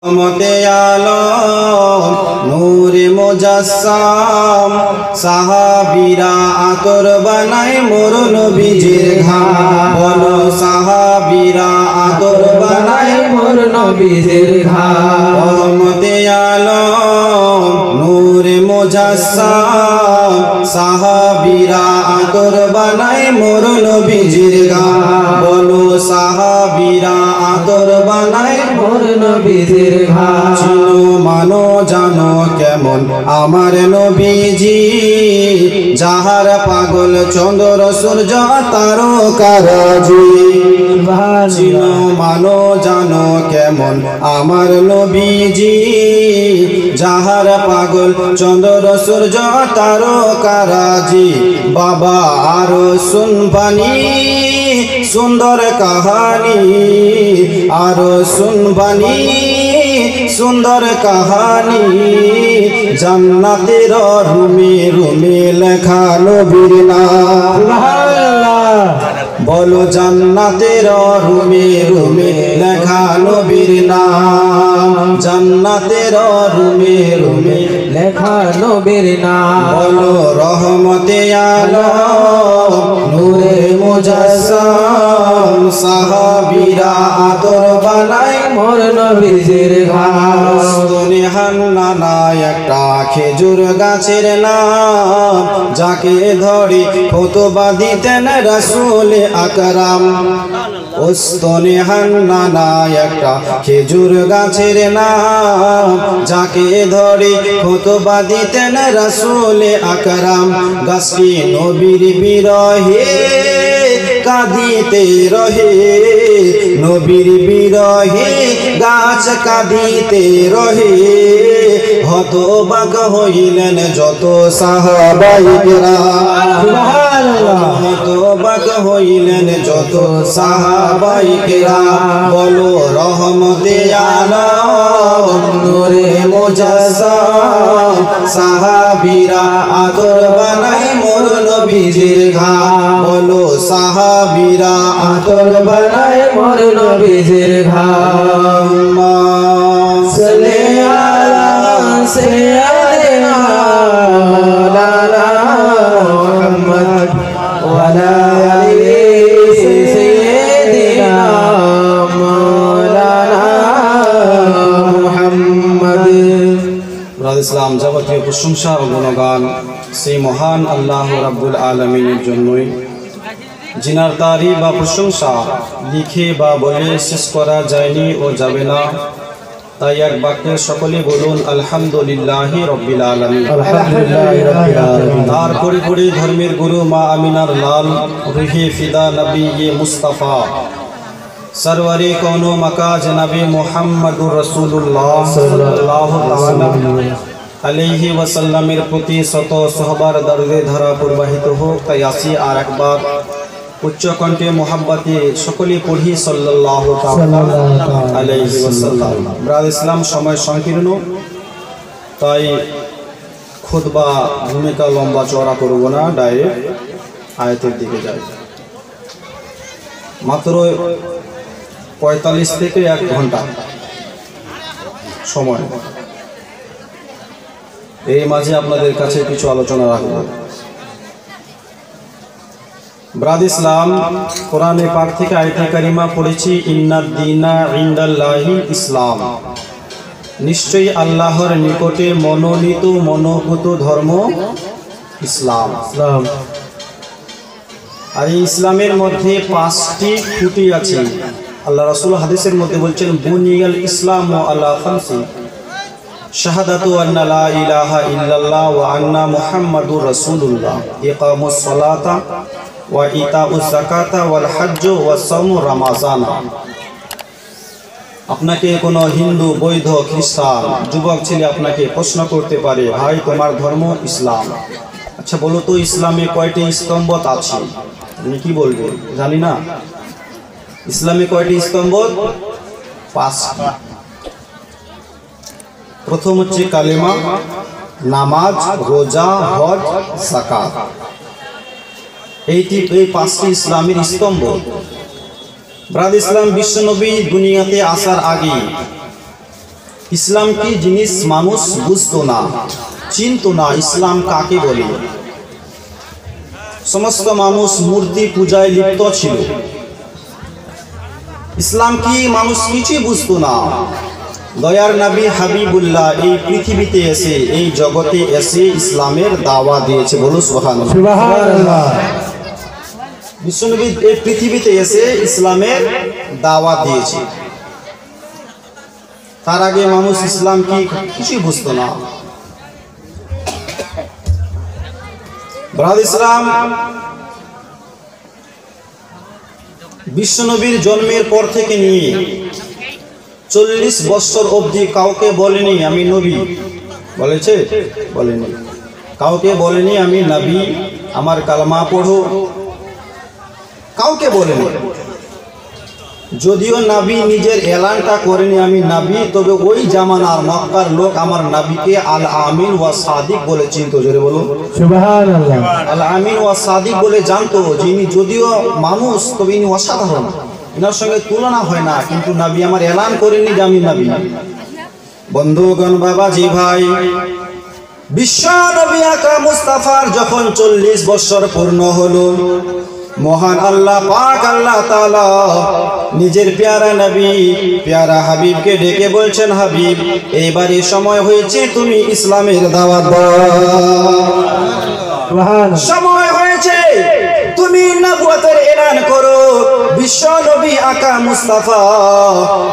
মতে আলম নূরে মুজাসসাম সাহাবীরা আতর বানায় মোর নবীজির ঘাম বলো সাহাবীরা আতর বানায় মোর নবীজির ঘাম মতে আলম নূরে মুজাসসাম সাহাবীরা আতর বানায় মোর নবীজির ঘাম বলো সাহাবীরা আতর বানায় মোর নবীজির চিনো মানো জানো কেমন আমার নবীজি যাহার পাগল চন্দ্র সূর্য তারকারাজি চিনো মানো জানো কেমন আমার নবীজি যাহার পাগল চন্দ্র সূর্য তারকারাজি বাবা আরো শুনবানি সুন্দর কাহানি আরো শুনবানি সুন্দর কাহানি জান্নাতের রুমে রুমে লেখা নবীর নাম বলো জান্নাতের রুমে রুমে লেখা নবীর নাম জান্নাতের রুমে রুমে লেখা নবীর নাম বলো রহমতে আলম নূরে মুজাসসাম সাহাবীরা আতর বানায় মোর নবীজির ঘাস দুনিয়ার নানা একটা খেজুর গাছের নাম যাকে ধরে খুতবা দিতেন রাসূল আকরাম ওস্তনিহান নানা একটা খেজুর গাছের নাম যাকে ধরে খুতবা দিতেন রাসূল আকরাম গাছটি নবীর বিরহে কাঁদিতে রহে নবীর বিরহে গাছ কাঁদিতে রহে হতবাক হইলেন যত সাহাবায়ে কেরাম হতবাক হইলেন যত সাহাবায়ে কেরাম বলো রহমতে আলম নূরে মুজাসসাম সাহাবীরা আতর বানায় মোর নবীজির ঘাম বলো সাহাবীরা আতর বানায় মোর নবীজির ঘাম সাল্লি আলা সাইয়্যিদিনা মাওলানা মুহাম্মদ ওয়া আলা আলি সাইয়্যিদিনা মাওলানা মুহাম্মদ ইসলাম যাবতীয় প্রশংসা ও গুণগান সেই মহান আল্লাহ রাব্বুল আলামিনের জন্যই जिनार तारीफ বা প্রশংসা লিখে বা বলে শেষ করা যায়নি ও যাবে না তাই এক বাক্যে সকলে বলুন আলহামদুলিল্লাহি রাব্বিল আলামিন আলহামদুলিল্লাহি রাব্বিল আলামিন তার পরিপূর্ণ ধর্মের গুরু মা আমিনার লাল রুহে ফিদা নবী মুস্তাফা সরওয়ারে কওনো মাকা জনাবে মুহাম্মদুর রাসূলুল্লাহ সাল্লাল্লাহু আলাইহি ওয়াসাল্লামের প্রতি শত সহবার দরুদে ধারা প্রবাহিত হোক তাই আসি আর একবার উচ্চ কণ্ঠে মোহাব্বতে সকলে পড়ি সাল্লাল্লাহু আলাইহি ওয়াসাল্লাম ব্রাদ ইসলাম সময় সংকীর্ণ তাই খুতবা ভূমিকা লম্বা চওড়া করব না ডাইরেক্ট আয়াতের দিকে যাই মাত্র 45 থেকে 1 ঘন্টা সময় এই মাঝে আপনাদের কাছে কিছু আলোচনা রাখব ব্রাদ ইসলাম কোরআনে পাক থেকে আয়াতে কারিমা পড়েছি ইন্নাদ দীনা ইনদাল্লাহি ইসলাম নিশ্চয়ই আল্লাহর নিকটে মনোনীত মনোভূত ধর্ম ইসলাম আর এই ইসলামের মধ্যে 5টি খুঁটি আছে আল্লাহ রাসূল হাদিসের মধ্যে বলছেন বুনিয়াল ইসলামু আলা খামসি শাহাদাতু আন্না লা ইলাহা ইল্লাল্লাহ ওয়া আন্না মুহাম্মাদুর রাসূলুল্লাহ ইকামুস সালাতা ওয়া ইতাউজ যাকাতা ওয়াল হজ্জ ওয়া সাওমু রমাজান আপনাকে কোনো হিন্দু বৌদ্ধ খ্রিস্টান যুবক ছেলে আপনাকে প্রশ্ন করতে পারে ভাই তোমার ধর্ম ইসলাম আচ্ছা বলো তো ইসলামে কয়টি স্তম্ভ আছে আপনি কি বলবেন জানি না ইসলামে কয়টি স্তম্ভ 5টি প্রথম হচ্ছে কালেমা নামাজ রোজা হজ যাকাত এই 5টি ইসলামের স্তম্ভ ব্রাদ ইসলাম বিশ্বনবী দুনিয়াতে আসার আগে ইসলাম কি জিনিস মানুষ বুঝতো না, চিনতো না ইসলাম কাকে বলে। সমস্ত মানুষ মূর্তি পূজায় লিপ্ত ছিল। ইসলাম কি মানুষ কিছুই বুঝতো না। দয়ার নবী হাবিবুল্লাহ এই পৃথিবীতে এসে, এই জগতে এসে ইসলামের দাওয়া দিয়েছে। বলো সুবহানাল্লাহ। বিশ্বনবী এই পৃথিবীতে এসে ইসলামের দাওয়া দিয়েছে। তার আগে মানুষ ইসলাম কি কিছুই বুঝতো না। ব্রাদার ইসলাম, বিশ্বনবীর জন্মের পর থেকে নিয়ে 40 বছর অবধি কাউকে বলেনি আমি নবী। বলেছে? বলেনি। কাউকে বলেনি আমি নবী, আমার কালমা পড়ো। কাউকে বলেনি। যদিও নবী নিজের এলানটা করেনি আমি নবী, তবে ওই জামানার মক্কার লোক আমার নবীকে আল আমিন ওয়া সাদিক বলে চিনতো। জোরে বলুন সুবহানাল্লাহ। আল আমিন ওয়া সাদিক বলে জানতো যে ইনি যদিও মানুষ, তবে ইনি অসাধারণ, ইনার সঙ্গে তুলনা হয় না। কিন্তু নবী আমার এলান করেনি যে আমি নবী। বন্ধুগণ, বাবাজি ভাই, বিশ্ব নবী আকা মুস্তাফার যখন 40 বছর পূর্ণ হলো, মহান আল্লাহ পাক আল্লাহ তাআলা নিজের প্যারা নবী, প্যারা হাবিবকে ডেকে বলছেন, হাবিব, এইবারে সময় হয়েছে তুমি ইসলামের দাওয়াত দাও। সময় হয়েছে তুমি নবুয়তের এলান করো। বিশ্ব নবী আকা মুস্তাফা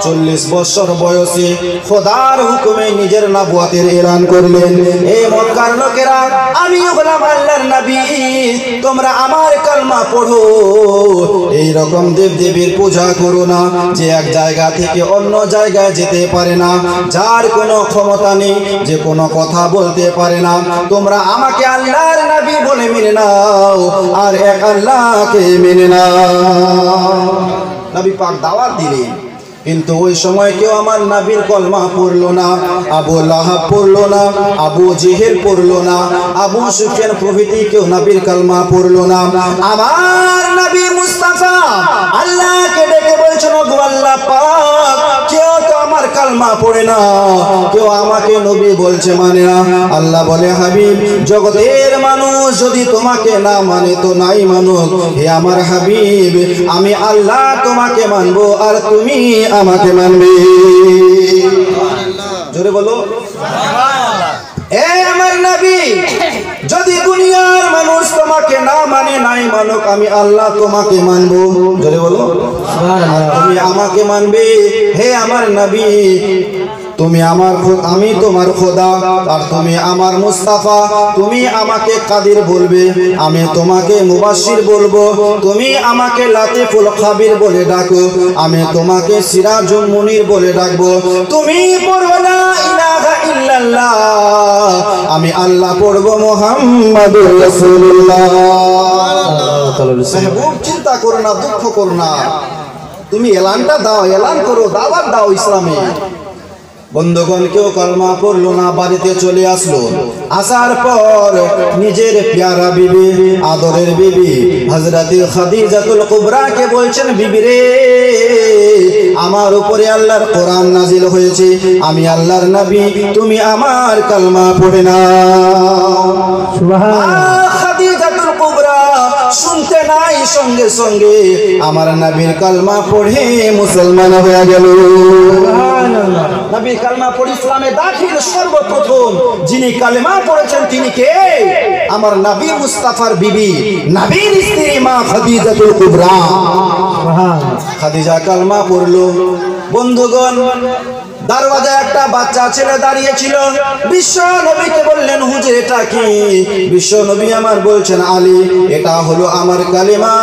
40 বছর বয়সে খোদার হুকুমে নিজের নবুয়তের এলান করলেন। এই মক্কার লোকেরা, আমি হলাম আল্লাহর নবী, তোমরা আমার কালমা পড়ো। এই রকম দেব দেবীর পূজা করো না যে এক জায়গা থেকে অন্য জায়গায় যেতে পারে না, যার কোনো ক্ষমতা নেই, যে কোনো কথা বলতে পারে না। তোমরা আমাকে আল্লাহর নবী বলে মেনে নাও, আর এক আল্লাহকে মেনে নাও। নবী পাক দাওয়াত দিলেন, কিন্তু ওই সময় কেউ আমার নবীর কলমা পড়লো না। আবু লাহাব পড়লো না, আবু জেহেল পড়লো না, আবু সুফিয়ান প্রভৃতি কেউ নবীর কলমা পড়লো না। আমার নবী মুস্তাফা আল্লাহকে ডেকে বলছেন, ওগো আল্লাহ পাক, কেউ তো আমার কালমা পড়ে না, কেউ আমাকে নবী বলছে মানে না। আল্লাহ বলে, হাবিব, জগতের মানুষ যদি তোমাকে না মানে তো নাই মানুক। হে আমার হাবিব, আমি আল্লাহ তোমাকে মানবো আর তুমি আমাকে মানবে। জোরে বলো এ আমার নবী, যদি দুনিয়ার মানুষ তোমাকে না মানে নাই মানুক, আমি আল্লাহ তোমাকে মানবো। জোরে বলো তুমি আমাকে মানবে। হে আমার নবী, তুমি আমার, আমি তোমার খোদা, আর তুমি আমার মুস্তাফা। তুমি আমাকে কাদির বলবে, আমি তোমাকে মুবাশশির বলবো। তুমি আমাকে লাতিফুল খাবির বলে ডাকো, আমি তোমাকে সিরাজুল মুনির বলে ডাকবো। তুমি পড়বে লা ইলাহা ইল্লাল্লাহ, আমি আল্লাহ পড়বো মুহাম্মাদুর রাসূলুল্লাহ। মেহবুব, চিন্তা করো না, দুঃখ করো না, তুমি এলানটা দাও, এলান করো, দাওয়াত দাও ইসলামে। বন্ধুগণ, কেউ কলমা পড়লো না, বাড়িতে চলে আসলো। আসার পর নিজের প্যারা বিবি, আদরের বিবি হযরত খাদিজাতুল কুবরাকে বলছেন, বিবি রে, আমার উপরে আল্লাহর কোরআন নাজিল হয়েছে, আমি আল্লাহর নবী, তুমি আমার কলমা পড়ে নাও। সুবহানাল্লাহ। খাদিজাতুল কুবরা শুনতে নাই, সঙ্গে সঙ্গে আমার নবীর কলমা পড়ে মুসলমান হয়ে গেল। সুবহানাল্লাহ। নবী কালেমা পড়ে ইসলামে দাখিল। সর্বপ্রথম যিনি কালেমা পড়েছেন তিনি কে? আমার নবী মুস্তাফার বিবি, নবীর স্ত্রী মা খাদিজাতুল কুবরা। খাদিজা কালেমা পড়লো। বন্ধুগণ, দরওয়াজায় একটা বাচ্চা ছেলে দাঁড়িয়ে ছিল। বিশ্ব নবীকে বললেন, হুজুর এটা কি? বিশ্ব নবী আমার বলছেন, আলী, এটা হলো আমার কালেমা,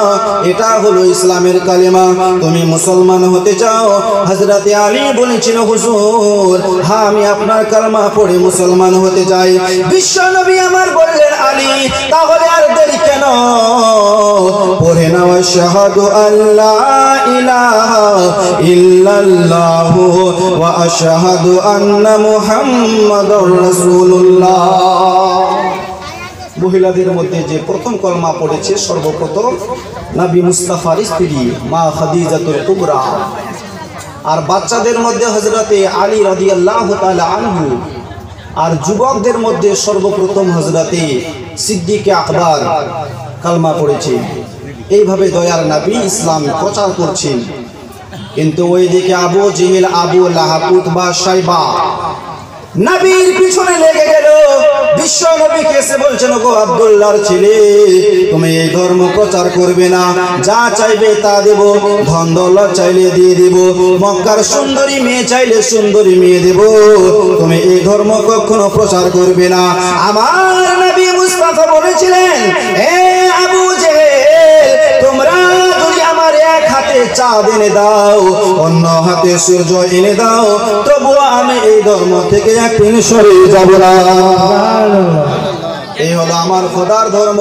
এটা হলো ইসলামের কালেমা, তুমি মুসলমান হতে চাও? হযরত আলী বলেছিল, হুজুর, হ্যাঁ, আমি আপনার কালেমা পড়ে মুসলমান হতে চাই। বিশ্ব নবী আমার বললেন, আলী, তাহলে আর দেরি কেন? পড়ে নাও, আশহাদু আল্লা ইলাহা ইল্লাল্লাহু ওয়া আশহাদু আন্না মুহাম্মাদুর রাসূলুল্লাহ। মহিলাদের মধ্যে যে প্রথম কলমা পড়েছে সর্বপ্রথম নবী মুস্তাফার স্ত্রী মা খাদিজাতুল কুবরা। আর বাচ্চাদের মধ্যে হযরতে আলী রাদিয়াল্লাহু তাআলা আনহু, আর যুবকদের মধ্যে সর্বপ্রথম হযরতে সিদ্দিক আকবর কালমা পড়েছেন। এইভাবে দয়ার নবী ইসলাম প্রচার করছেন। কিন্তু ওইদিকে আবু জেহেল, আবু লাহাব, উতবা, শাইবা নবীর পিছনে লেগে গেল। বিশ্ব নবীকে এসে বলছেন, গো আব্দুল্লাহর ছেলে, তুমি এই ধর্ম প্রচার করবে না, যা চাইবে তা দেব, ধন দৌলত চাইলে দিয়ে দেব, মক্কার সুন্দরী মেয়ে চাইলে সুন্দরী মেয়ে দেব, তুমি এই ধর্ম কখনো প্রচার করবে না। আমার নবী মুস্তাফা বলেছিলেন, হে আবু জেহেল, তোমরা যদি আমার এক হাতে চাঁদ এনে দাও, অন্য হাতে সূর্য এনে দাও, তবুও আমি এই ধর্ম থেকে একদিন সরে যাব না। এই হলো আমার খোদার ধর্ম,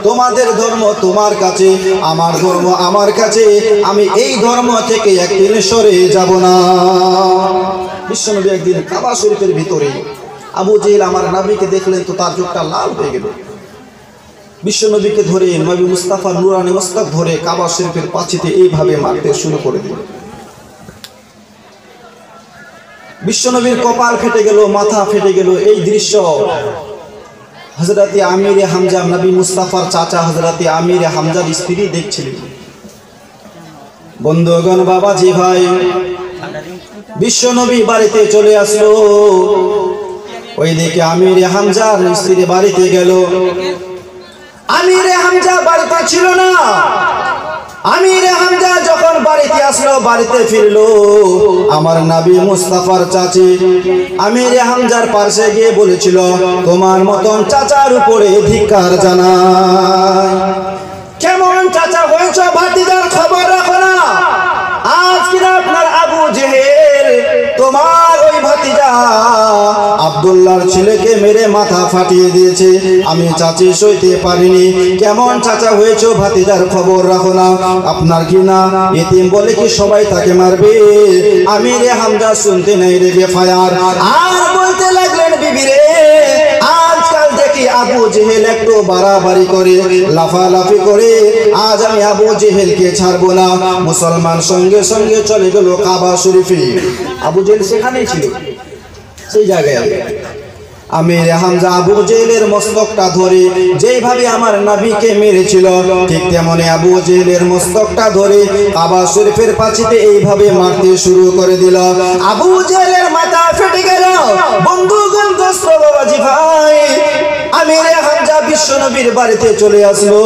তোমাদের ধর্ম তোমার কাছে, আমার ধর্ম আমার কাছে, আমি এই ধর্ম থেকে একদিন সরে যাব না। বিশ্বনবী একদিন কাবা শরীফের ভিতরে, আবু জেহেল আমার নবীকে দেখলেন তো তার চোখটা লাল হয়ে গেল। বিশ্বনবীকে ধরে নবী মুস্তাফা নুরানি মস্তক ধরে কাবা শরীফের পাঁচিতে এইভাবে মারতে শুরু করে দিল। বিশ্বনবীর কপাল ফেটে গেল, মাথা ফেটে গেল। এই দৃশ্য হযরতে আমিরে হামজা, নবী মুস্তাফার চাচা হযরতে আমিরে হামজার স্ত্রী দেখছিলেন। বন্ধুগণ, বাবাজি ভাই, বিশ্বনবী বাড়িতে চলে আসলো। ওইদিকে আমিরে হামজার স্ত্রী বাড়িতে গেল। আমিরে হামজা বাড়িতে ছিল না। আমিরে হামজা যখন বাড়িতে আসলো, বাড়িতে ফিরলো, আমার নবী মুস্তাফার চাচি আমিরে হামজার পাশে গিয়ে বলেছিল, তোমার মতন চাচার উপরে ধিক্কার জানাই। কেমন চাচা হয়েছ, ভাতিজার খবর রাখো না। আজ কিনা আপনার আবু জেহেল তোমার ওই ভাতিজা আব্দুল্লাহর ছেলেকে মেরে মাথা ফাটিয়ে দিয়েছে। আমি চাচি সইতে পারিনি। কেমন চাচা হয়েছে, ভাতিজার খবর রাখো না। আপনার কি না এতিম বলে কি সবাই তাকে মারবে? আমিরে হামজা শুনতে নেই রে বেফায়ার। আর বলতে লাগলেন, বিবি রে, আজকাল দেখি আবু জেহেল একটু বাড়াবাড়ি করে, লাফালাফি করে। আজ আমি আবু জেহেলকে ছাড়বো না। মুসলমান সঙ্গে সঙ্গে চলে গেল কাবা শরীফে। আবু জেহেল সেখানেই ছিল, সেই জায়গায়। আমিরে হামজা আবু জেহেলের মস্তকটা ধরে যেইভাবে আমার নবীকে মেরেছিল, ঠিক তেমনি আবু জেহেলের মস্তকটা ধরে কাবা শরীফের পাঁচিতে এইভাবে মারতে শুরু করে দিল। আবু জেহেলের মাথা ফেটে গেল। বন্ধুগণ, দোস্ত, বাবাজি ভাই, আমিরে হামজা বিশ্বনবীর বাড়িতে চলে আসলো।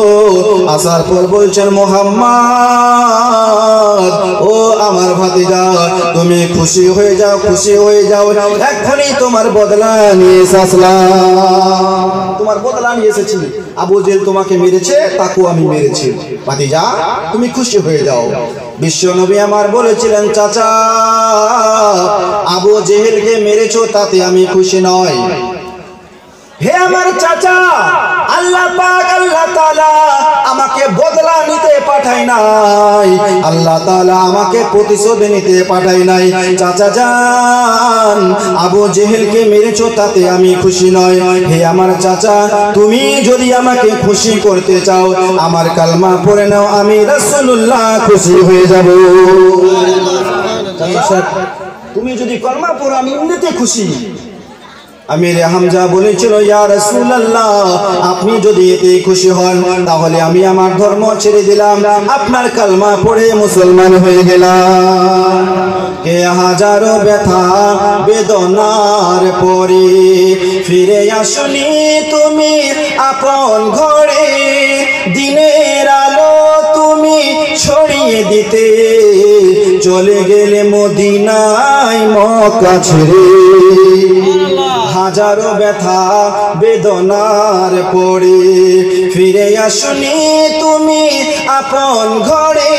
আসার পর বলছেন, মুহাম্মদ, ও আমার ভাতিজা, তুমি খুশি হয়ে যাও, খুশি হয়ে যাও, এখনই তোমার বদলা নিয়ে আসলাম। তোমার বদলা নিয়ে এসেছি। আবু জেহেল তোমাকে মেরেছে, তাকেও আমি মেরেছি। ভাতিজা, তুমি খুশি হয়ে যাও। বিশ্বনবী আমার বলেছিলেন, চাচা, আবু জেহেলকে মেরেছো, তাতে আমি খুশি নয়। হে আমার চাচা, আল্লাহ পাক, আল্লাহ তাআলা আমাকে বদলা নিতে পাঠায় নাই, আল্লাহ তাআলা আমাকে প্রতিশোধ নিতে পাঠায় নাই। চাচা জান, আবু জেহেলকে মেরেছো, তাতে আমি খুশি নয়। হে আমার চাচা, তুমি যদি আমাকে খুশি করতে চাও, আমার কালমা পড়ে নাও, আমি রাসূলুল্লাহ খুশি হয়ে যাব। তুমি যদি কালমা পড়ো, আমি এমনিতে খুশি। আমিরে হামজা বলেছিল, ইয়া রাসূলুল্লাহ, আপনি যদি এতে খুশি হন, তাহলে আমি আমার ধর্ম ছেড়ে দিলাম, আপনার কালমা পড়ে মুসলমান হয়ে গেলাম। কে হাজারো ব্যথা বেদনার পরে ফিরে আসনি তুমি আপন ঘরে, দিনের আলো তুমি ছড়িয়ে দিতে চলে গেলে মদিনায় মক্কা ছেড়ে। হাজারো ব্যথা বেদনার পরে ফিরে আসনি তুমি আপন ঘরে,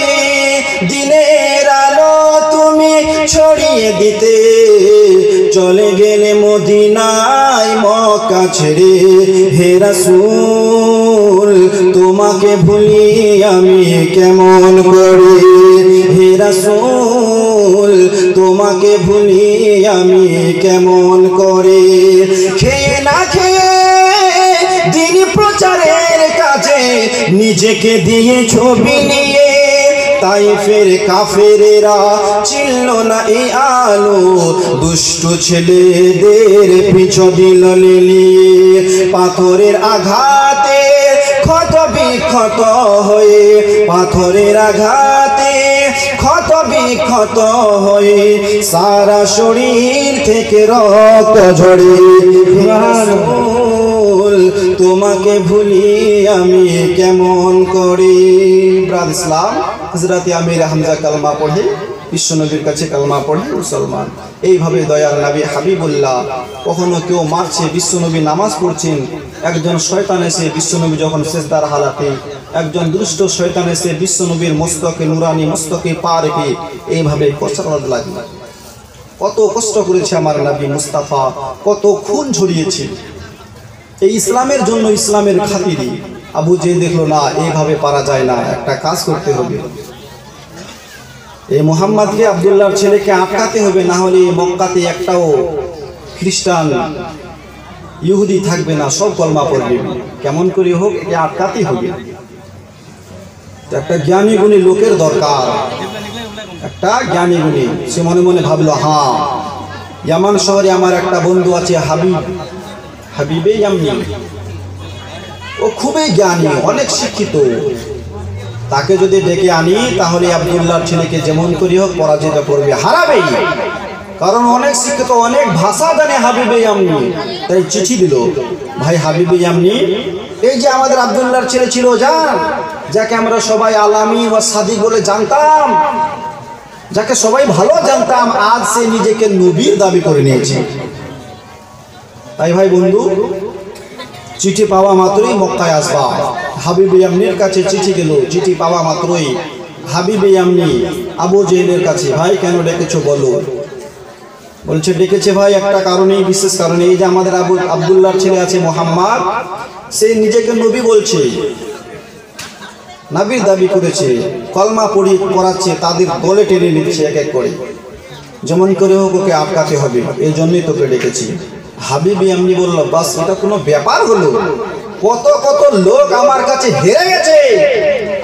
দিনের আলো তুমি ছড়িয়ে দিতে চলে গেলে মদিনায় মক্কা ছেড়ে। হে রাসূল, তোমাকে ভুলি আমি কেমন করে? হে রাসূল, তোমাকে ভুলি আমি কেমন করে? খেয়ে না খেয়ে দিন প্রচারের কাজে নিজেকে দিয়ে ছবি নিয়ে তাইফের কাফেরেরা চিনল না এই আলো, দুষ্ট ছেলেদের পিছু দিল লিলিয়ে। পাথরের আঘাতে ক্ষত বিক্ষত হয়ে, পাথরের আঘাতে ক্ষত বিক্ষত হয়ে সারা শরীর থেকে রক্ত ঝরে। তোমাকে ভুলি আমি কেমন করি। ব্রাদ ইসলাম হযরত আমির হামজা কালমা পড়ে, বিশ্বনবীর কাছে কালমা পড়ে মুসলমান। এইভাবে দয়াল নবী হাবিবুল্লাহ, কখনো কেউ মারছে, বিশ্বনবী নামাজ পড়ছেন, একজন শয়তান এসে বিশ্বনবী যখন সিজদার হালাতে, একজন দুষ্ট শয়তান এসে বিশ্বনবীর মস্তকে নুরানি মস্তকে পা রেখে এইভাবে কচলাতে লাগলো। কত কষ্ট করেছে আমার নবী মুস্তাফা, কত খুন ঝরিয়েছে এই ইসলামের জন্য, ইসলামের খাতিরে। আবু জেহেল দেখলো না, এইভাবে পারা যায় না, একটা কাজ করতে হবে। এই মুহাম্মদকে, আব্দুল্লাহর ছেলেকে আটকাতে হবে, না হলে মক্কাতে একটাও খ্রিস্টান ইহুদি থাকবে না, সব কলমা পড়বে। কেমন করে হোক একে আটকাতে হবে। একটা জ্ঞানী গুণী লোকের দরকার, একটা জ্ঞানী গুণী। সে মনে মনে ভাবলো, হ্যাঁ, ইয়ামান শহরে আমার একটা বন্ধু আছে হাবিবে ইয়ামনি, ও খুবই জ্ঞানী, অনেক শিক্ষিত। তাকে যদি ডেকে আনি তাহলে আব্দুল্লাহর ছেলেকে যেমন করি হোক পরাজিত করবে, হারাবেই। কারণ অনেক শিক্ষিত, অনেক ভাষা জানে হাবিবে ইয়ামনি। তাই চিঠি দিল, ভাই হাবিবে ইয়ামনি, এই যে আমাদের আব্দুল্লাহর ছেলে ছিল, যাকে আমরা সবাই আলামি বা সাদিক বলে জানতাম, যাকে সবাই ভালো জানতাম, আজ সে নিজেকে নবীর দাবি করে নিয়েছে। তাই ভাই বন্ধু, চিঠি পাওয়া মাত্রই মক্কায় আসবা। হাবিবে ইয়ামনির কাছে চিঠি গেল, চিঠি পাওয়া মাত্রই হাবিবে ইয়ামনি আবু জেহেলের কাছে, ভাই কেন ডেকেছো বলো। বলছে ডেকেছে ভাই একটা কারণেই, বিশেষ কারণে। এই যে আমাদের আব্দুল্লাহর ছেলে আছে মুহাম্মদ, সে নিজেকে নবী বলছে, নবীর দাবি করেছে, কলমা পড়াচ্ছে, তাদের দলে টেনে নিচ্ছে এক এক করে। যেমন করে হোক ওকে আটকাতে হবে, এই জন্যই তোকে ডেকেছি। হাবিব ইয়ামনি বলল, বাস এটা কোনো ব্যাপার হলো? কত কত লোক আমার কাছে হেরে গেছে,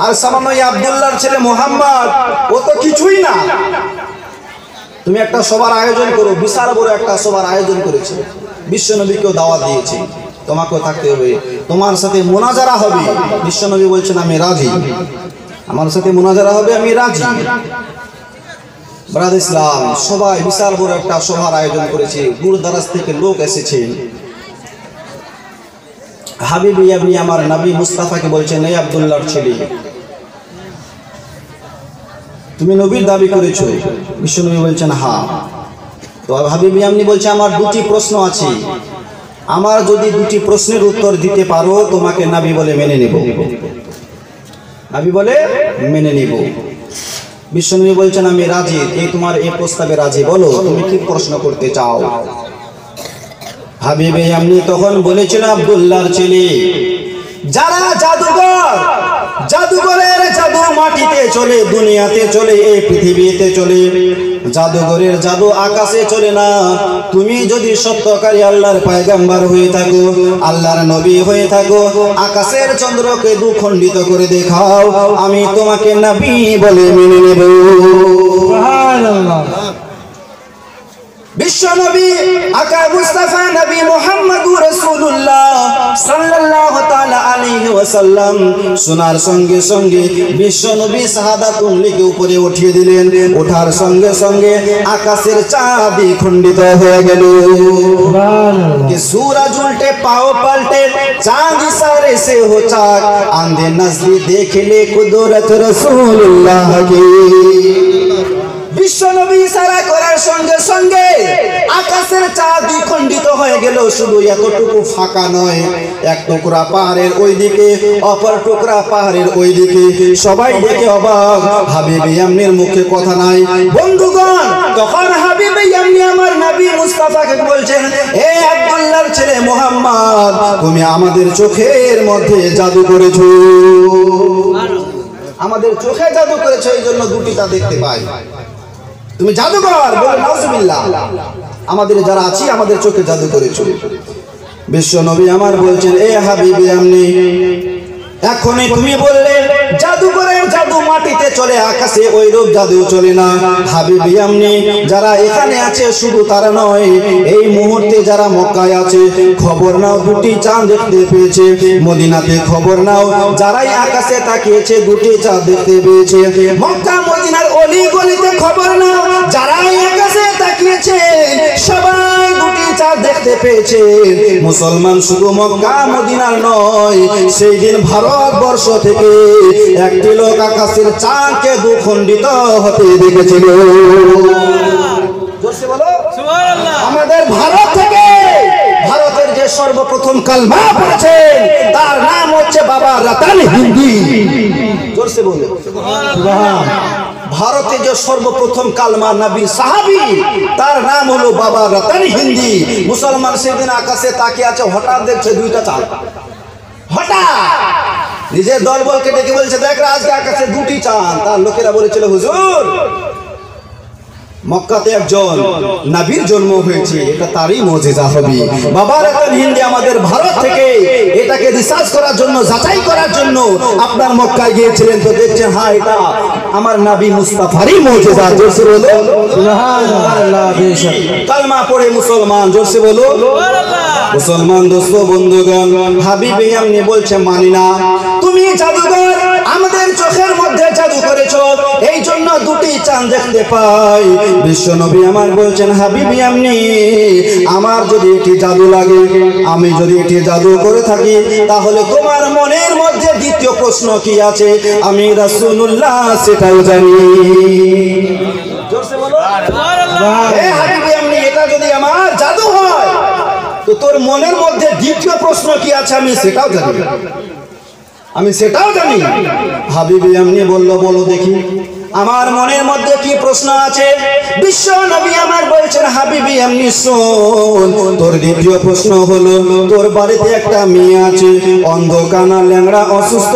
আর সামান্য আব্দুল্লাহর ছেলে মুহাম্মদ, ও তো কিছুই না। তুমি একটা সবার আয়োজন করো, বিশাল বড় একটা সবার আয়োজন করেছে, বিশ্বনবীকেও দাওয়াত দিয়েছে, তোমাকেও থাকতে হবে, তোমার সাথে মুনাজারা হবে। বিশ্বনবী বলছেন আমি রাজি, আমার সাথে মুনাজারা হবে, আমি রাজি। ব্রাদ ইসলাম, সবাই বিশাল বড় একটা সভার আয়োজন করেছে, দূর দারাজ থেকে লোক এসেছেন। হাবিব ইয়ামনি আমার নবী মুস্তাফাকে বলছেন, এই আব্দুল্লাহর ছেলে, তুমি নবীর দাবি করেছো? বিশ্বনবী বলছেন হ্যাঁ। তো হাবিব ইয়ামনি বলছে, আমার দুটি প্রশ্ন আছে, আমার যদি দুটি প্রশ্নের উত্তর দিতে পারো তোমাকে নবী বলে মেনে নেব, নবী বলে মেনে নেব। বিশ্বনবী বলছেন আমি রাজি, এই তোমার এই প্রস্তাবে রাজি, বলো তুমি কি প্রশ্ন করতে চাও। হাবিব ইয়ামনি তখন বলেছিল, আব্দুল্লাহর ছেলে, যারা জাদুঘর, জাদুঘরের জাদু মাটিতে চলে, দুনিয়াতে চলে, এই পৃথিবীতে চলে, জাদুঘরের জাদু আকাশে চলে না। তুমি যদি সত্যকারী আল্লাহর পয়গম্বর হয়ে থাকো, আল্লাহর নবী হয়ে থাকো, আকাশের চন্দ্রকে দুখণ্ডিত করে দেখাও, আমি তোমাকে নবী বলে মেনে নেব। সুবহানাল্লাহ। বিশ্বনবী আকা মুস্তাফা নবী মুহাম্মদুর রাসূলুল্লাহ সাল্লাল্লাহু তাআলা আলাইহি ওয়াসাল্লাম শোনার সঙ্গে সঙ্গে বিশ্বনবী শাহাদাতুল লিখে উপরে উঠিয়ে দিলেন। ওঠার সঙ্গে সঙ্গে আকাশের চাঁদ খণ্ডিত হয়ে গেল। সুবহানাল্লাহ। कि सूरज उल्टे पाओ पलटे, चांद इशारे से हो चाक, आंधे नजरी देख ले कुदरत रसूलुल्लाह की। বিশ্বনবী ইশারা করার সঙ্গে সঙ্গে আকাশের চাঁদ খণ্ডিত হয়ে গেল। শুধু এতটুকু ফাঁকা নয়, এক টুকরা পাহাড়ের ওইদিকে, অপর টুকরা পাহাড়ের ওইদিকে। সবাই দেখে অবাক, হাবিব ইয়ামনির মুখে কথা নাই। বন্ধুগণ, তখন হাবিব ইয়ামনি আমার নবী মুস্তাফাকে বলছেন, এ আব্দুল্লাহর ছেলে মুহাম্মদ, তুমি আমাদের চোখের মধ্যে জাদু করেছো, আমাদের চোখে জাদু করেছো, এই জন্য দুটিটা দেখতে পাই। তুমি জাদুকর, বলে নাউজুবিল্লাহ, আমাদের যারা আছি আমাদের চোখে জাদু করেছো। বিশ্ব নবী আমার বলছেন, এ হাবিব ইয়ামনি, এখনই তুমি বললে জাদুকরের জাদু জাদু মাটিতে চলে, আকাশে ওই রূপ জাদু চলে না। হাবিবি আমনি যারা এখানে আছে শুধু তারা নয়, এই মুহূর্তে যারা মক্কায় আছে খবর নাও, দুটি চাঁদ দেখতে পেয়েছে। মদিনাতে খবর নাও, যারাই আকাশে তাকিয়েছে দুটি চাঁদ দেখতে পেয়েছে। মক্কা মদিনার অলি গলিতে খবর নাও, যারাই আকাশে তাকিয়েছে সবাই দুটি চাঁদ দেখতে পেয়েছে। মুসলমান শুধু মক্কা মদিনার নয়, সেই দিন ভারতবর্ষ থেকে একটি লোক আকাশের চাঁদকে দুখণ্ডিত হতে দেখেছিল। আমাদের ভারত থেকে, ভারতের যে সর্বপ্রথম কালমা পড়েছেন তার নাম হচ্ছে বাবা রতন হিন্দি। জোরসে বলে ভারতে যে সর্বপ্রথম কালমা নবী সাহাবী তার নাম হলো বাবা রতন হিন্দি। মুসলমান সেদিন আকাশে তাকিয়ে আছে, হঠাৎ দেখছে দুইটা চাঁদ। হঠাৎ নিজের দলবলকে ডেকে বলছে, দেখ আজকে আকাশে দুটি চাঁদ। তার লোকেরা বলেছিল, হুজুর মক্কাতে একজন নবীর জন্ম হয়েছে, এটা তারই মুজিজা হবে। বাবা রতন হিন্দি আমাদের ভারত থেকে এটাকে রিসার্চ করার জন্য, যাচাই করার জন্য আপনার মক্কায় গিয়েছিলেন, তো দেখছেন হ্যাঁ এটা আমার নবী মুস্তাফারই মুজিজা। জোরসে বলো সুবহানাল্লাহ। বেশক কালমা পড়ে মুসলমান, জোরসে বলো মুসলমান। দোস্ত বন্ধুগণ, হাবিবে আমনি বলছে মানি না, তুমি জাদুঘর, আমাদের চোখের মধ্যে জাদু করেছো, এই জন্য দুটি চাঁদ দেখতে পাই। বিশ্ব নবী আমার বলছেন, হাবিবি আমনি আমার যদি এটি জাদু লাগে, আমি যদি এটি জাদু করে থাকি, তাহলে তোমার মনের মধ্যে দ্বিতীয় প্রশ্ন কি আছে আমি রাসূলুল্লাহ সেটাও জানি। জোরসে বলো সুবহানাল্লাহ। হে হাবিবি আমনি এটা যদি আমার জাদু হয়, তো তোর মনের মধ্যে দ্বিতীয় প্রশ্ন কি আছে আমি সেটাও জানি, আমি সেটাও জানি। হাবিবি আমনি বলল, বলো দেখি আমার মনের মধ্যে কি প্রশ্ন আছে। বিশ্ব নবী আমার বলছেন, হাবিবি আমনি শোন, তোর দ্বিতীয় প্রশ্ন হলো তোর বাড়িতে একটা মেয়ে আছে, অন্ধ কানা ল্যাংড়া অসুস্থ।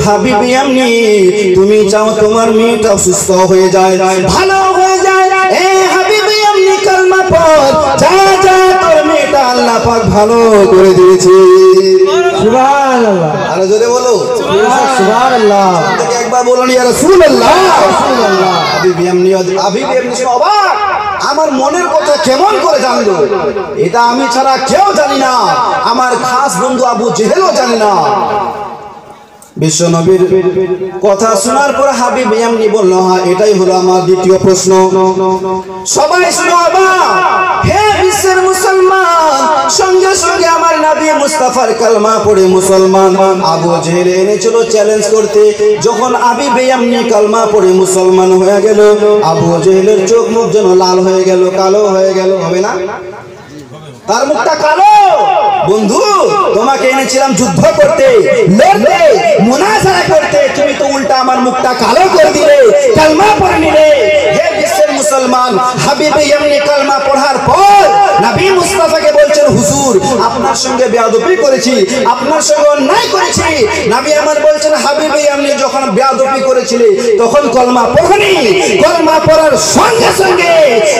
হাবিবি আমনি তুমি চাও তোমার মেয়েটা অসুস্থ হয়ে যায়, ভালো হয়ে যায়। এ হাবিবি আমনি কালমা পড়, যা যা তোর মেয়েটা আল্লাহ পাক ভালো করে দিয়েছে। সুবহানাল্লাহ। আরো জোরে বলো সুবহানাল্লাহ। একবার বলুন ইয়া রাসূলুল্লাহ। হাবিবি আমনি অবাক, আমার মনের কথা কেমন করে জানলো, এটা আমি ছাড়া কেউ জানি না, আমার খাস বন্ধু আবু জেহেলও জানে না। বিশ্ব নবীর কথা শোনার পর হাবিবি আমনি বলল, হ্যাঁ এটাই হলো আমার দ্বিতীয় প্রশ্ন। সবাই শুনো অবাক, হে বিশ্বের মুসলমান, সঙ্গে সঙ্গে আমার নবী মুস্তাফার কালমা পড়ে মুসলমান। আবু জেহেল এনেছিল চ্যালেঞ্জ করতে, যখন হাবিবি আমনি কালমা পড়ে মুসলমান হয়ে গেল, আবু জেহেলের চোখ মুখ যেন লাল হয়ে গেল, কালো হয়ে গেল, হবে না? তার মুখটা কালো। বন্ধু তোমাকে এনেছিলাম যুদ্ধ করতে, লড়তে, মুনাজারা করতে, তুমি তো উল্টা আমার মুখটা কালো করে দিলে, কালমা পড়ে নিলে। হে বিশ্বের মুসলমান, হাবিবি আমনি কালমা পড়ার পর নবী মুস্তাফাকে বলছেন, হুজুর আপনার সঙ্গে বেয়াদবি করেছি, আপনার সঙ্গে অন্যায় করেছি। নবী আমার বলছেন, হাবিবি আমনি যখন বেয়াদবি করেছিলে তখন কলমা পড়নি, কলমা পড়ার সঙ্গে সঙ্গে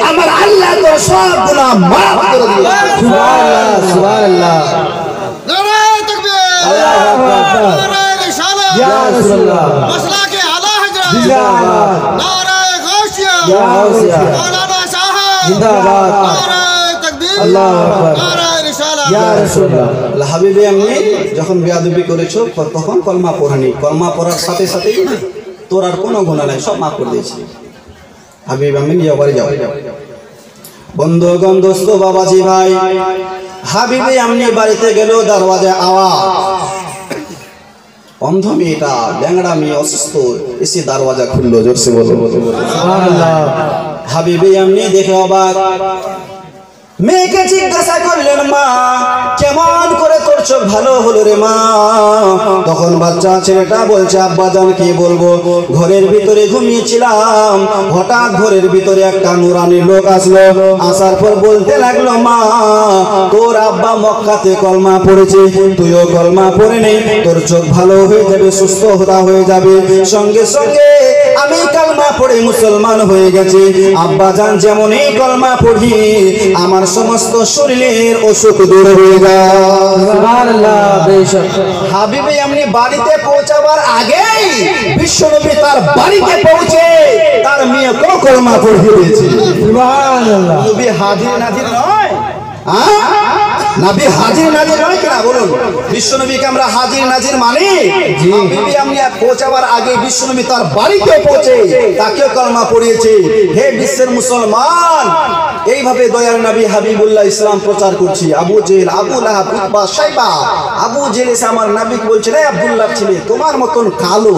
আমার আল্লাহ তোর সব গুনাহ মাফ করে দিলেন। সুবহানাল্লাহ সুবহানাল্লাহ। নারায়ে তাকবীর, আল্লাহু আকবার, নারায়ে রিসালাত, ইয়া রাসূলুল্লাহ, মাসলাকে আলা হযরত, জিন্দাবাদ, নারায়ে গাউসিয়া, ইয়া গাউসিয়া, মাওলানা সাহেব, জিন্দাবাদ, নারায়ে তাকবীর, আল্লাহু আকবার, নারায়ে রিসালাত, ইয়া রাসূলুল্লাহ। হাবিবি আমনি যখন বেয়াদবি করেছো তখন কলমা পড়নি, কলমা পড়ার সাথে সাথেই তোর আর কোনো গুনাহ নাই, সব মাফ করে দিয়েছি। হাবিবি আমনি যাও বাড়ি যাও। বন্ধুগণ, দোস্ত, বাবাজি ভাই, হাবিবি আমনি বাড়িতে গেল, দরওয়াজায় আওয়াজ, অন্ধ মেয়েটা ল্যাংড়া মেয়ে অসুস্থ, এসে দরওয়াজা খুললো। জোরসে বলো সুবহানাল্লাহ। হাবিবি আমনি দেখে অবাক, মেয়েকে জিজ্ঞাসা করলেন, মা কেমন করে তোর চোখ ভালো হলো রে মা? তখন বাচ্চা ছেলেটা বলছে, আব্বাজান কি বলবো, ঘরের ভিতরে ঘুমিয়েছিলাম, হঠাৎ ঘরের ভিতরে একটা নুরানি লোক আসলো, আসার পর বলতে লাগলো, মা তোর আব্বা মক্কাতে কলমা পড়েছে, তুইও কলমা পড়ে নে, তোর চোখ ভালো হয়ে যাবে, সুস্থ হয়ে যাবে। সঙ্গে সঙ্গে আমি কালমা কলমা পড়ে মুসলমান হয়ে গেছে। আব্বাজান যেমন এই কলমা পড়ি আমার সমস্ত শরীরের অসুখ দূর হয়ে যায়। সুবহানাল্লাহ। বেশক হাবিবে এমনি বাড়িতে পৌঁছাবার আগেই বিশ্বনবী তার বাড়িতে পৌঁছে তার মেয়েকে কলমা পড়িয়ে দিয়েছে। সুবহানাল্লাহ। নবী হাজির নাজির নয়, নবী হাজির নাজির নয় কিনা বলুন? বিশ্বনবীকে আমরা হাজির নাজির মানি। হাবিবে এমনি পৌঁছাবার আগে বিশ্বনবী তার বাড়িতে পৌঁছে তাকে কলমা পড়িয়েছে। হে বিশ্বের মুসলমান, এইভাবে দয়ার নবী হাবিবুল্লাহ ইসলাম প্রচার করছি। আবু জেহেল, আবু লাহাব, উতবা, শাইবা, আবু জেহেল এসে আমার নবীকে বলছে, রে আব্দুল্লাহ ছেলে, তোমার মতন কালো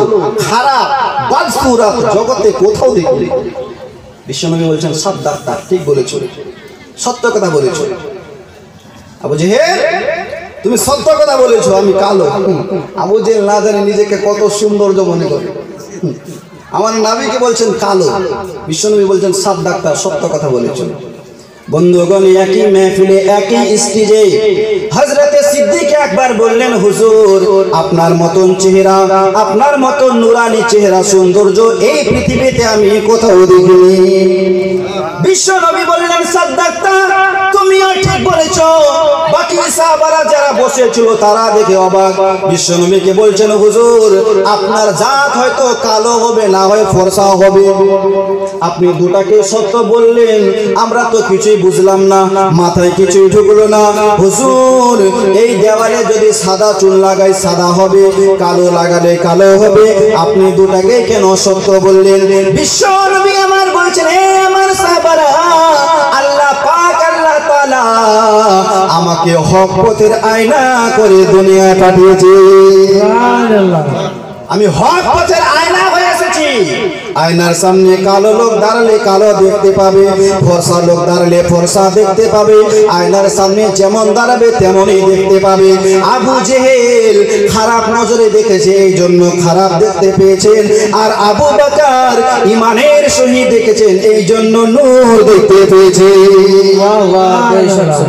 খারাপ বাদসুরাত জগতে কোথাও দেখিনি। বিশ্বনবী বলছেন, সাদ্দাক্তা, ঠিক বলেছো, সত্য কথা বলেছো। আবু জেহেল, তুমি সত্য কথা বলেছো, আমি কালো। আবু জেহেল না জানি নিজেকে কত সৌন্দর্য মনে করে, আমার নবীকে বলছেন কালো। বিশ্বনবী বলছেন, সাদ্দাক্তা, সত্য কথা বলেছো। বন্ধুগণ, একই মেহফিলে একই স্টেজে হযরতে সিদ্দিক একবার বললেন, হুজুর আপনার মতন চেহারা, আপনার মতন নুরানি চেহারা সৌন্দর্য এই পৃথিবীতে আমি কোথাও দেখিনি। বিশ্বনবী বললেন, সাদ্দাক্তা, তুমিও ঠিক বলেছো। বাকি সাহাবারা যারা বসেছিল তারা দেখে অবাক। বিশ্বনবীকে বলছেন, হুজুর আপনার জাত হয়তো কালো হবে, না হয় ফর্সা হবে। আপনি দুটাকে সত্য বললেন, আমরা তো কিছুই বুঝলাম না, মাথায় কিছুই ঢুকলো না। হুজুর এই দেওয়ালে যদি সাদা চুল লাগাই সাদা হবে, কালো লাগালে কালো হবে, আপনি দুটাকে কেন সত্য বললেন? বিশ্বনবী আমার বলছেন, হে আমার সাহাবারা, আল্লাহ পাক আল্লাহ তাআলা আমাকে হক পথের আয়না করে দুনিয়ায় পাঠিয়েছে। সুবহানাল্লাহ। আমি হক পথের আয়না হয়ে এসেছি। আয়নার সামনে কালো লোক দাঁড়ালে কালো দেখতে পাবে, ফর্সা লোক দাঁড়ালে ফর্সা দেখতে পাবে। আয়নার সামনে যেমন দাঁড়াবে তেমনই দেখতে পাবে। আবু জেহেল খারাপ নজরে দেখেছে, এই জন্য খারাপ দেখতে পেয়েছেন। আর আবু বকর ঈমানের সহিত দেখেছেন, এই জন্য নূর দেখতে পেয়েছে।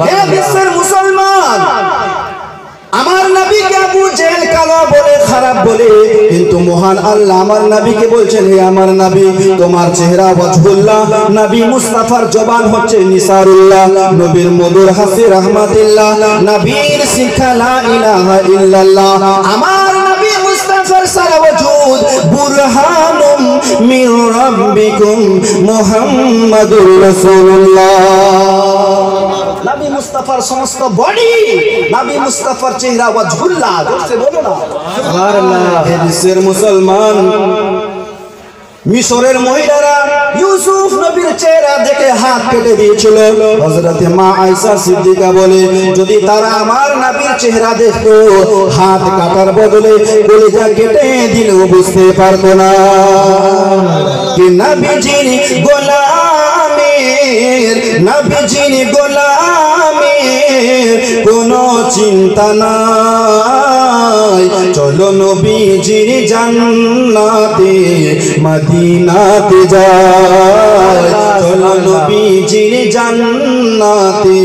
হে বিশ্বের মুসলমান, আমার নবীকে আবু জেহেল কালো বলে, খারাপ বলে, কিন্তু মহান আল্লাহ আমার নবীকে বলছেন, হে আমার নবী, তোমার চেহারা ওয়াজহুল্লাহ, নবী মুস্তাফার জবান হচ্ছে নিসারুল্লাহ, নবীর মধুর হাসি রাহমাতুল্লাহ, নবীর শিক্ষা লা ইলাহা ইল্লাল্লাহ, আমার নবী মুস্তাফার সারা ওজুদ বুরহানুম মির রাব্বিকুম মুহাম্মাদুর রাসূলুল্লাহ। নবী মুস্তাফার সমস্ত বডি, নবী মুস্তাফার চেহারা ওয়াজহুল্লাহ, জোরসে বলো না সুবহানাল্লাহ। হে বিশ্বের মুসলমান, মিশরের মহিলারা ইউসুফ নবীর চেহারা দেখে হাত কেটে দিয়েছিল। হযরতে মা আয়েশা সিদ্দিকা বলে, যদি তারা আমার নবীর চেহারা দেখতো, হাত কাটার বদলে কলিজা কেটে দিলেও বুঝতে পারতো না। কি নবীজির গোলামের, নবীজির গোলামের কোনো চিন্তা নাই, চলো নবীজির জান্নাতে মদিনাতে যাই, চলো নবীজির জান্নাতে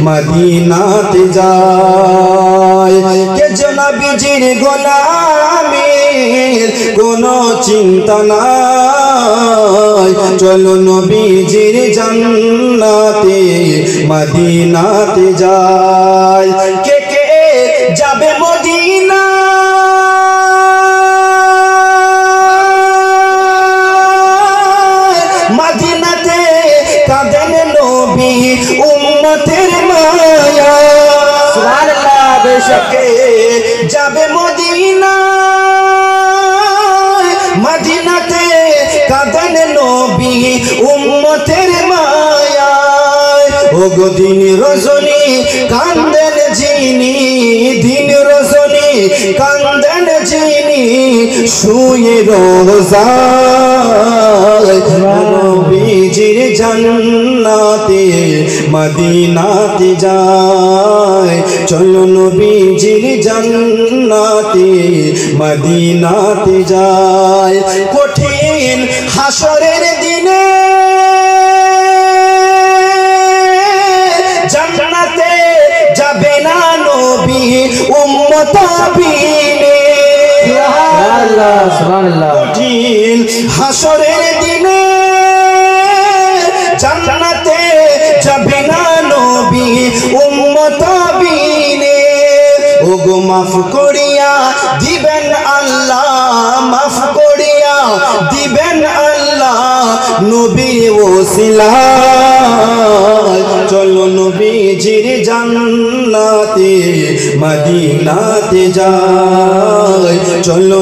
মদিনাতে যাই। কে যে নবীজির গোলামের কোনো চিন্তা নাই, চলো নবীজির জান্নাতে মদিনাতে যাই। কে কে যাবে মদিনা, মদিনাতে কাঁদেন নবী উম্মতের মায়া। সুবহানাল্লাহ। বেশক যাবে মদিনা, মদিনাতে কাঁদেন নবী উম্মতের মায়া। ওগো দিন রজনী কান্দেন যিনি, দিন রজনী কান্দেন যিনি, শুয়ে রোজায় নবীজির জান্নাতে মদিনাতে যায়, চলো নবীজির জান্নাতে মদিনাতে যায়। কঠিন হাসরের দিনে জান্নাতে যাবে না নবী উম্মত বিনে। সুবহানাল্লাহ সুবহানাল্লাহ। কঠিন হাসরের দিনে জান্নাতে যাবে না নবী উম্মত বিনে। ওগো মাফ করিয়া দিবেন আল্লাহ, মাফ করিয়া দিবেন আল্লাহ নবীর ওসিলায়। চলো নবীজির জান্নাতে মদিনাতে যাই, চলো।